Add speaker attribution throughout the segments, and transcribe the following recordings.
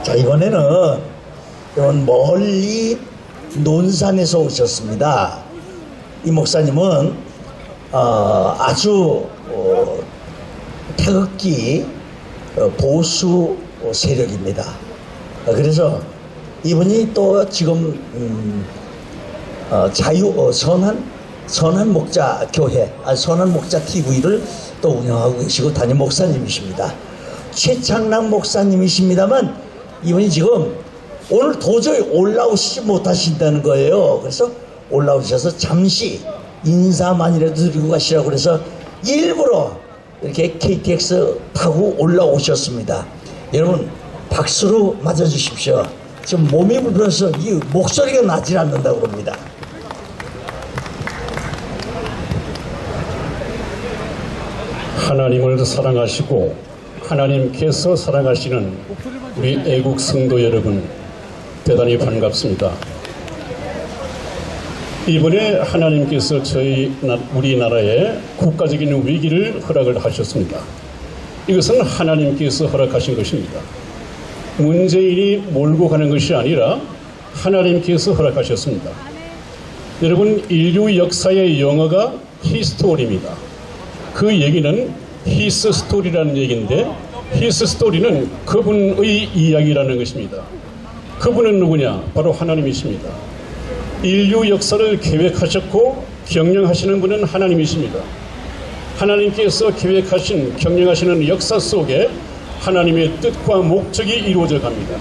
Speaker 1: 자, 이번에는 멀리 논산에서 오셨습니다. 이 목사님은 아주 태극기 보수 세력입니다. 그래서 이분이 또 지금 선한 목자 교회, 선한 목자 TV를 또 운영하고 계시고 담임 목사님이십니다. 최창락 목사님이십니다만 이분이 지금 오늘 도저히 올라오시지 못하신다는 거예요. 그래서 올라오셔서 잠시 인사만이라도 드리고 가시라고 그래서 일부러 이렇게 KTX 타고 올라오셨습니다. 여러분 박수로 맞아주십시오. 지금 몸이 불어서 이 목소리가 나질 않는다고 합니다.
Speaker 2: 하나님을 사랑하시고 하나님께서 사랑하시는 우리 애국 성도 여러분, 대단히 반갑습니다. 이번에 하나님께서 우리나라에 국가적인 위기를 허락을 하셨습니다. 이것은 하나님께서 허락하신 것입니다. 문재인이 몰고 가는 것이 아니라 하나님께서 허락하셨습니다. 여러분, 인류 역사의 영어가 히스토리입니다. 그 얘기는 히스 스토리라는 얘기인데, 히스 스토리는 그분의 이야기라는 것입니다. 그분은 누구냐? 바로 하나님이십니다. 인류 역사를 계획하셨고 경영하시는 분은 하나님이십니다. 하나님께서 계획하신, 경영하시는 역사 속에 하나님의 뜻과 목적이 이루어져 갑니다.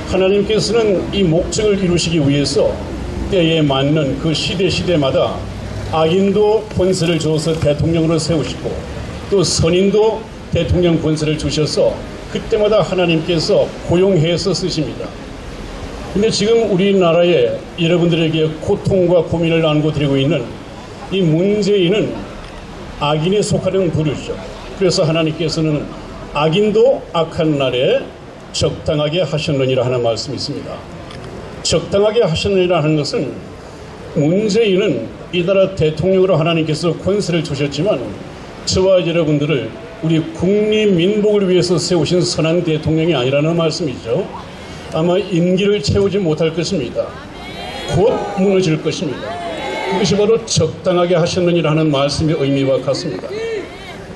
Speaker 2: 하나님께서는 이 목적을 이루시기 위해서 때에 맞는 그 시대마다 악인도 권세를 주어서 대통령으로 세우시고 또 선인도 대통령 권세를 주셔서 그때마다 하나님께서 고용해서 쓰십니다. 근데 지금 우리나라에 여러분들에게 고통과 고민을 안고드리고 있는 이 문재인은 악인에 속하는 부류죠. 그래서 하나님께서는 악인도 악한 날에 적당하게 하셨느니라 하는 말씀이 있습니다. 적당하게 하셨느니라 하는 것은 문재인은 이 나라 대통령으로 하나님께서 권세를 주셨지만 저와 여러분들을 우리 국민민복을 위해서 세우신 선한 대통령이 아니라는 말씀이죠. 아마 임기를 채우지 못할 것입니다. 곧 무너질 것입니다. 그것이 바로 적당하게 하셨느니라 하는 말씀의 의미와 같습니다.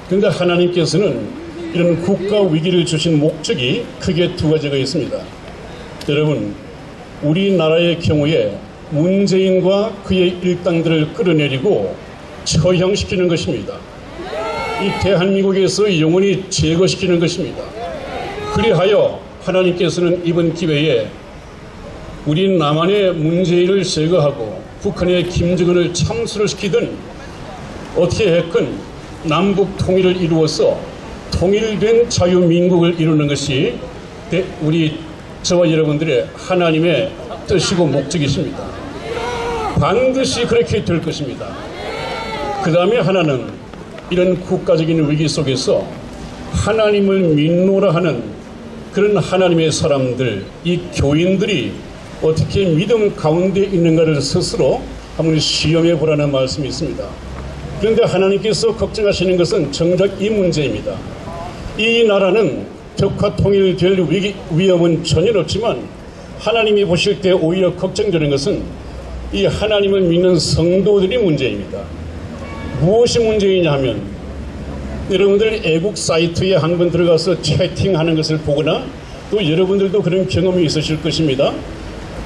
Speaker 2: 그런데 하나님께서는 이런 국가 위기를 주신 목적이 크게 두 가지가 있습니다. 여러분, 우리나라의 경우에 문재인과 그의 일당들을 끌어내리고 처형시키는 것입니다. 이 대한민국에서 영원히 제거시키는 것입니다. 그리하여 하나님께서는 이번 기회에 우리 남한의 문재인을 제거하고 북한의 김정은을 참수를 시키든 어떻게 했건 남북 통일을 이루어서 통일된 자유민국을 이루는 것이 저와 여러분들의 하나님의 뜻이고 목적이십니다. 반드시 그렇게 될 것입니다. 그 다음에 하나는 이런 국가적인 위기 속에서 하나님을 믿노라 하는 그런 하나님의 사람들, 이 교인들이 어떻게 믿음 가운데 있는가를 스스로 한번 시험해 보라는 말씀이 있습니다. 그런데 하나님께서 걱정하시는 것은 정작 이 문제입니다. 이 나라는 적화 통일될 위험은 전혀 없지만 하나님이 보실 때 오히려 걱정되는 것은 이 하나님을 믿는 성도들이 문제입니다. 무엇이 문제이냐 하면 여러분들 애국 사이트에 한번 들어가서 채팅하는 것을 보거나 또 여러분들도 그런 경험이 있으실 것입니다.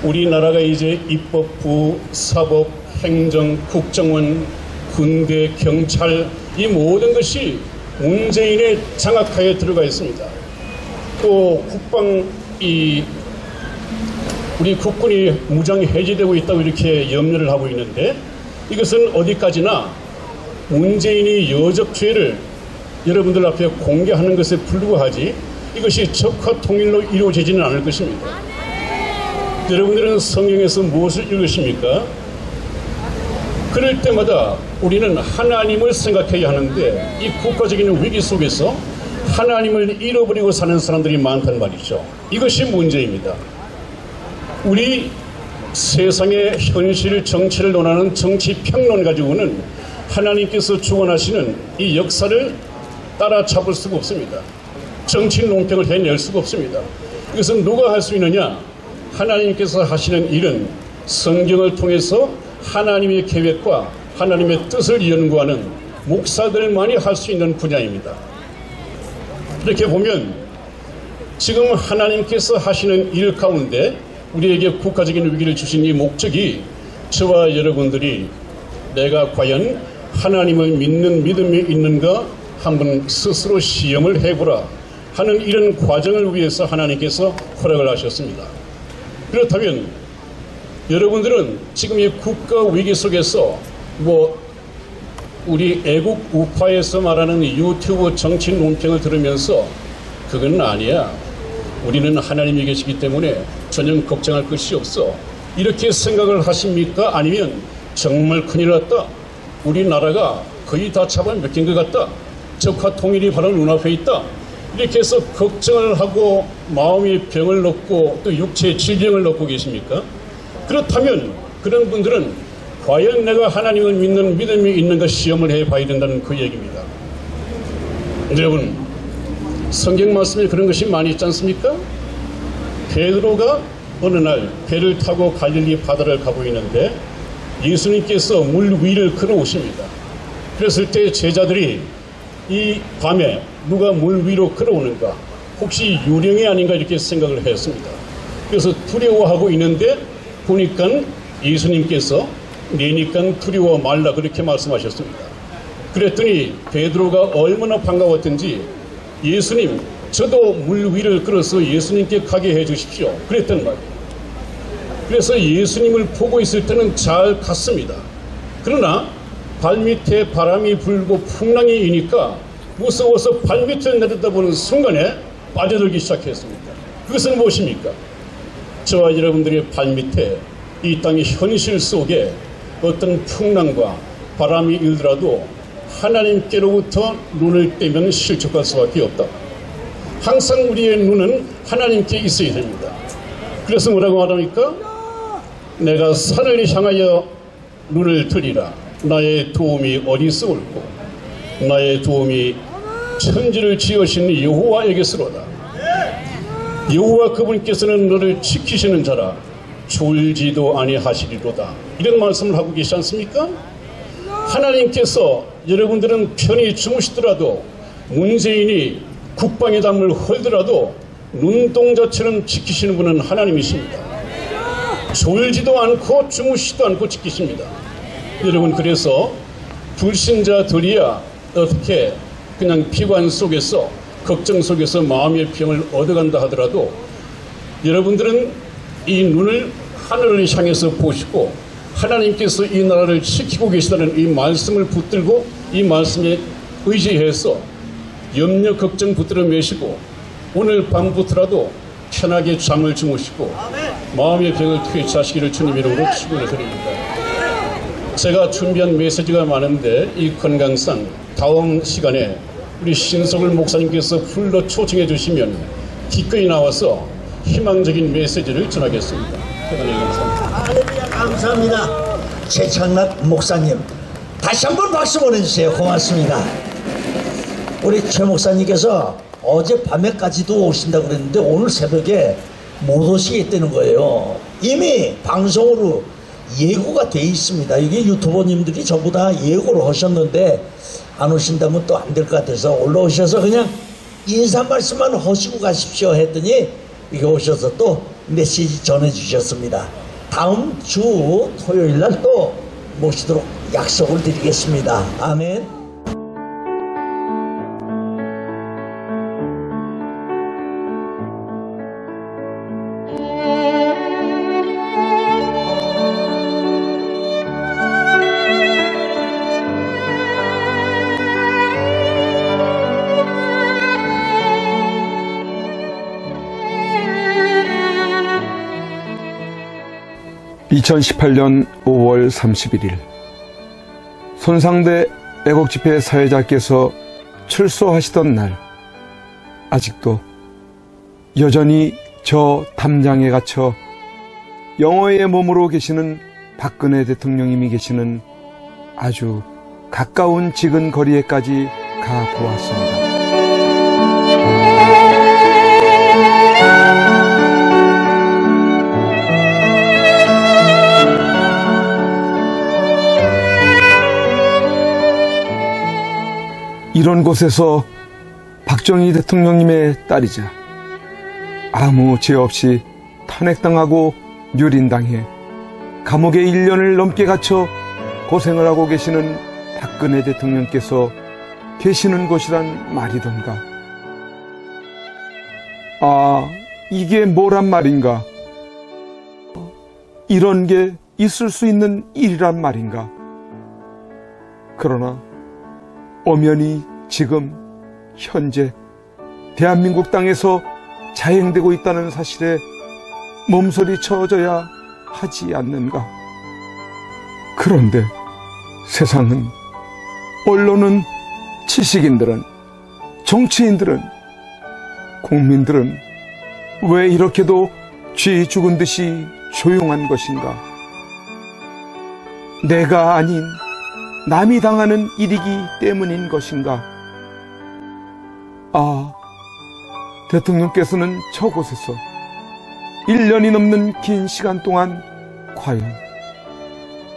Speaker 2: 우리나라가 이제 입법부, 사법, 행정, 국정원, 군대, 경찰 이 모든 것이 문재인의 장악하에 들어가 있습니다. 또 우리 국군이 무장 해제되고 있다고 이렇게 염려를 하고 있는데 이것은 어디까지나 문재인이 여적죄를 여러분들 앞에 공개하는 것에 불구하지 이것이 적화 통일로 이루어지지는 않을 것입니다. 여러분들은 성경에서 무엇을 읽으십니까? 그럴 때마다 우리는 하나님을 생각해야 하는데 이 국가적인 위기 속에서 하나님을 잃어버리고 사는 사람들이 많단 말이죠. 이것이 문제입니다. 우리 세상의 현실 정치를 논하는 정치 평론 가지고는 하나님께서 주관하시는 이 역사를 따라잡을 수가 없습니다. 정치 논평을 해낼 수가 없습니다. 이것은 누가 할 수 있느냐? 하나님께서 하시는 일은 성경을 통해서 하나님의 계획과 하나님의 뜻을 연구하는 목사들만이 할 수 있는 분야입니다. 이렇게 보면 지금 하나님께서 하시는 일 가운데 우리에게 국가적인 위기를 주신 이 목적이 저와 여러분들이 내가 과연 하나님을 믿는 믿음이 있는가 한번 스스로 시험을 해보라 하는 이런 과정을 위해서 하나님께서 허락을 하셨습니다. 그렇다면 여러분들은 지금 이 국가 위기 속에서 우리 애국 우파에서 말하는 유튜브 정치 논평을 들으면서 그건 아니야, 우리는 하나님이 계시기 때문에 전혀 걱정할 것이 없어, 이렇게 생각을 하십니까? 아니면 정말 큰일 났다, 우리나라가 거의 다 잡아먹힌 것 같다, 적화 통일이 바로 눈앞에 있다, 이렇게 해서 걱정을 하고 마음의 병을 넣고 또 육체의 질병을 넣고 계십니까? 그렇다면 그런 분들은 과연 내가 하나님을 믿는 믿음이 있는가 시험을 해봐야 된다는 그 얘기입니다. 여러분, 성경 말씀에 그런 것이 많이 있지 않습니까? 베드로가 어느 날 배를 타고 갈릴리 바다를 가고 있는데 예수님께서 물 위를 걸어오십니다. 그랬을 때 제자들이 이 밤에 누가 물 위로 걸어오는가, 혹시 유령이 아닌가 이렇게 생각을 했습니다. 그래서 두려워하고 있는데 보니까 예수님께서 내니까 두려워 말라 그렇게 말씀하셨습니다. 그랬더니 베드로가 얼마나 반가웠던지 예수님, 저도 물 위를 걸어서 예수님께 가게 해 주십시오 그랬단 말이에요. 그래서 예수님을 보고 있을 때는 잘 갔습니다. 그러나 발밑에 바람이 불고 풍랑이 이니까 무서워서 발밑을 내려다보는 순간에 빠져들기 시작했습니다. 그것은 무엇입니까? 저와 여러분들의 발밑에 이 땅의 현실 속에 어떤 풍랑과 바람이 일더라도 하나님께로부터 눈을 떼면 실족할 수밖에 없다. 항상 우리의 눈은 하나님께 있어야 됩니다. 그래서 뭐라고 말합니까? 내가 산을 향하여 눈을 들이라. 나의 도움이 어디서 올고 나의 도움이 천지를 지으신 여호와에게서로다. 여호와 그분께서는 너를 지키시는 자라 졸지도 아니하시리로다. 이런 말씀을 하고 계시지 않습니까? 하나님께서 여러분들은 편히 주무시더라도 문재인이 국방의 담을 헐더라도 눈동자처럼 지키시는 분은 하나님이십니다. 졸지도 않고 주무시지도 않고 지키십니다. 여러분, 그래서 불신자들이야 어떻게 그냥 피관 속에서 걱정 속에서 마음의 병을 얻어간다 하더라도 여러분들은 이 눈을 하늘을 향해서 보시고 하나님께서 이 나라를 지키고 계시다는 이 말씀을 붙들고 이 말씀에 의지해서 염려 걱정 붙들어 매시고 오늘 밤부터라도 편하게 잠을 주무시고 마음의 병을 퇴치하시기를 주님 이름으로 축원을 드립니다. 제가 준비한 메시지가 많은데 이 건강상 다음 시간에 우리 신석을 목사님께서 불러 초청해 주시면 기꺼이 나와서 희망적인 메시지를 전하겠습니다. 대단히 감사합니다.
Speaker 1: 할렐루야, 감사합니다. 최창락 목사님, 다시 한번 박수 보내주세요. 고맙습니다. 우리 최 목사님께서 어제 밤에까지도 오신다고 그랬는데 오늘 새벽에 못 오시겠다는 거예요. 이미 방송으로 예고가 돼 있습니다. 이게 유튜버님들이 전부 다 예고를 하셨는데 안 오신다면 또 안 될 것 같아서 올라오셔서 그냥 인사 말씀만 하시고 가십시오 했더니 이게 오셔서 또 메시지 전해주셨습니다. 다음 주 토요일 날 또 모시도록 약속을 드리겠습니다. 아멘.
Speaker 3: (2018년 5월 31일) 손상대 애국집회 사회자께서 출소하시던 날, 아직도 여전히 저 담장에 갇혀 영어의 몸으로 계시는 박근혜 대통령님이 계시는 아주 가까운 지근 거리에까지 가보았습니다. 이런 곳에서 박정희 대통령님의 딸이자 아무 죄 없이 탄핵당하고 유린당해 감옥에 1년을 넘게 갇혀 고생을 하고 계시는 박근혜 대통령께서 계시는 곳이란 말이던가. 아, 이게 뭐란 말인가? 이런 게 있을 수 있는 일이란 말인가? 그러나 엄연히 지금 현재 대한민국 땅에서 자행되고 있다는 사실에 몸서리 쳐줘야 하지 않는가? 그런데 세상은, 언론은, 지식인들은, 정치인들은, 국민들은 왜 이렇게도 쥐 죽은 듯이 조용한 것인가? 내가 아닌 남이 당하는 일이기 때문인 것인가? 아, 대통령께서는 저곳에서 1년이 넘는 긴 시간 동안 과연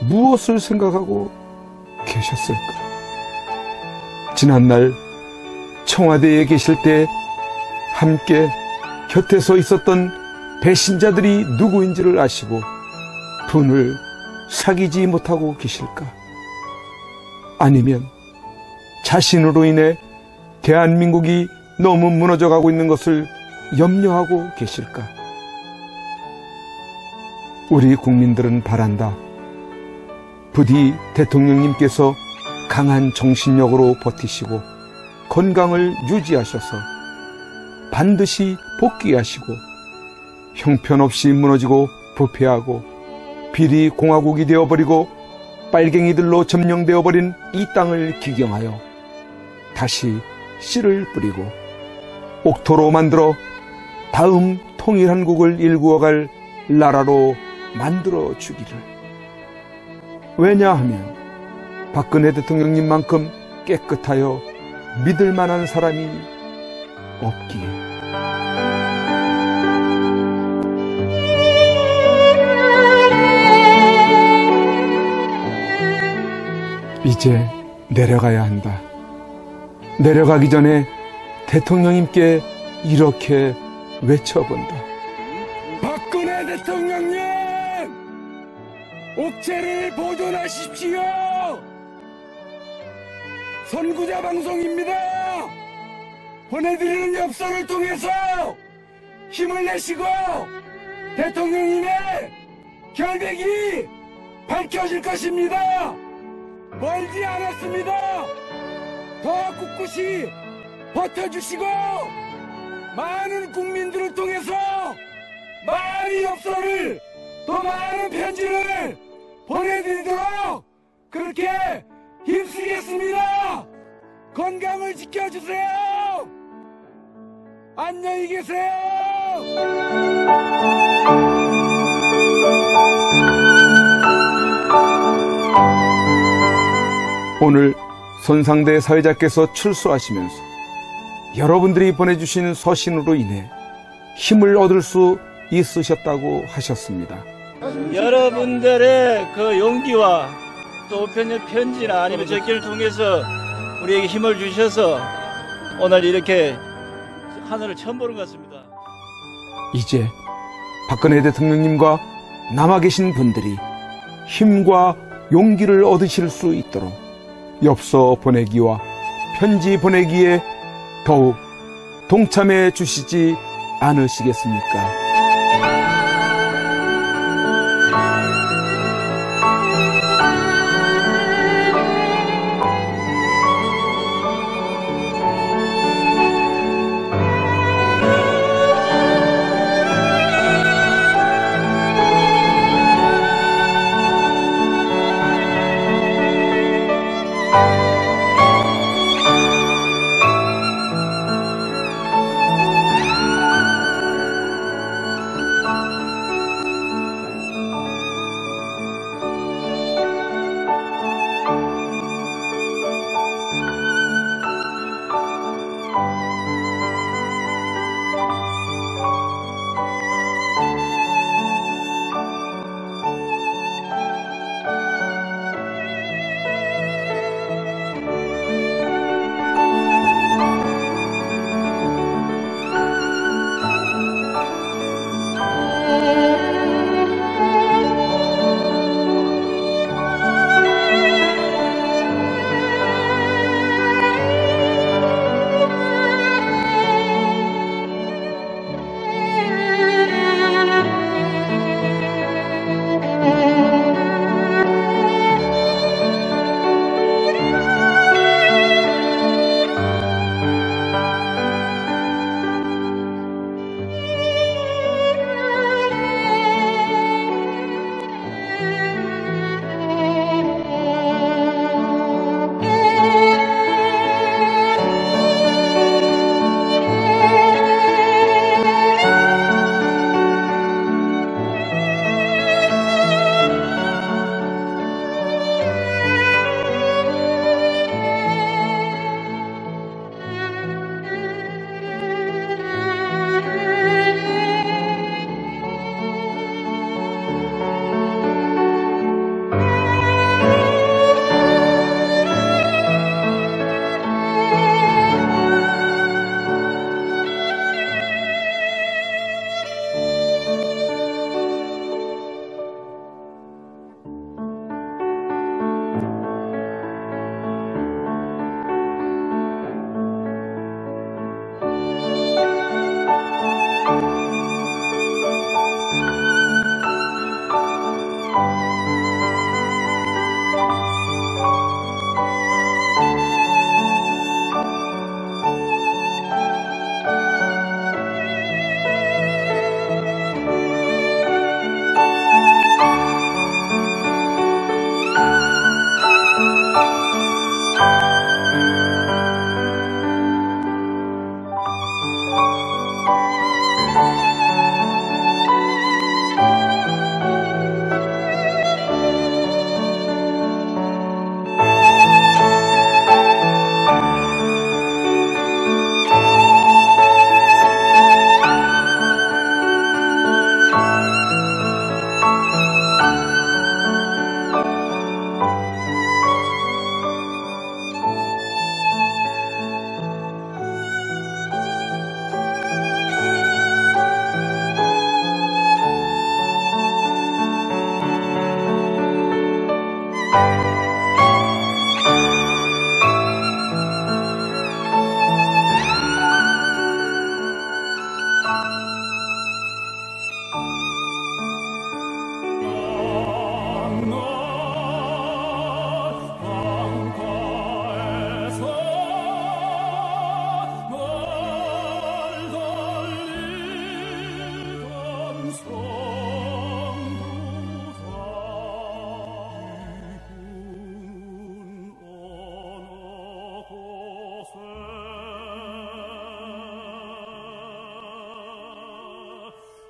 Speaker 3: 무엇을 생각하고 계셨을까? 지난날 청와대에 계실 때 함께 곁에 서 있었던 배신자들이 누구인지를 아시고 분을 사귀지 못하고 계실까? 아니면 자신으로 인해 대한민국이 너무 무너져가고 있는 것을 염려하고 계실까? 우리 국민들은 바란다. 부디 대통령님께서 강한 정신력으로 버티시고 건강을 유지하셔서 반드시 복귀하시고 형편없이 무너지고 부패하고 비리 공화국이 되어버리고 빨갱이들로 점령되어버린 이 땅을 기경하여 다시 씨를 뿌리고 옥토로 만들어 다음 통일한국을 일구어갈 나라로 만들어 주기를. 왜냐하면 박근혜 대통령님만큼 깨끗하여 믿을 만한 사람이 없기에. 이제 내려가야 한다. 내려가기 전에 대통령님께 이렇게 외쳐본다.
Speaker 4: 박근혜 대통령님! 옥체를 보존하십시오! 선구자 방송입니다! 보내드리는 엽서를 통해서 힘을 내시고 대통령님의 결백이 밝혀질 것입니다! 멀지 않았습니다! 더 꿋꿋이 버텨주시고 많은 국민들을 통해서 많은 엽서를, 더 많은 편지를 보내드리도록 그렇게 힘쓰겠습니다. 건강을 지켜주세요. 안녕히 계세요.
Speaker 3: 오늘 손상대 사회자께서 출소하시면서 여러분들이 보내주신 서신으로 인해 힘을 얻을 수 있으셨다고 하셨습니다.
Speaker 5: 여러분들의 그 용기와 또 우편의 편지나 아니면 적기를 통해서 우리에게 힘을 주셔서 오늘 이렇게 하늘을 처음 보는 것 같습니다.
Speaker 3: 이제 박근혜 대통령님과 남아 계신 분들이 힘과 용기를 얻으실 수 있도록 엽서 보내기와 편지 보내기에 더욱 동참해 주시지 않으시겠습니까?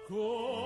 Speaker 6: 그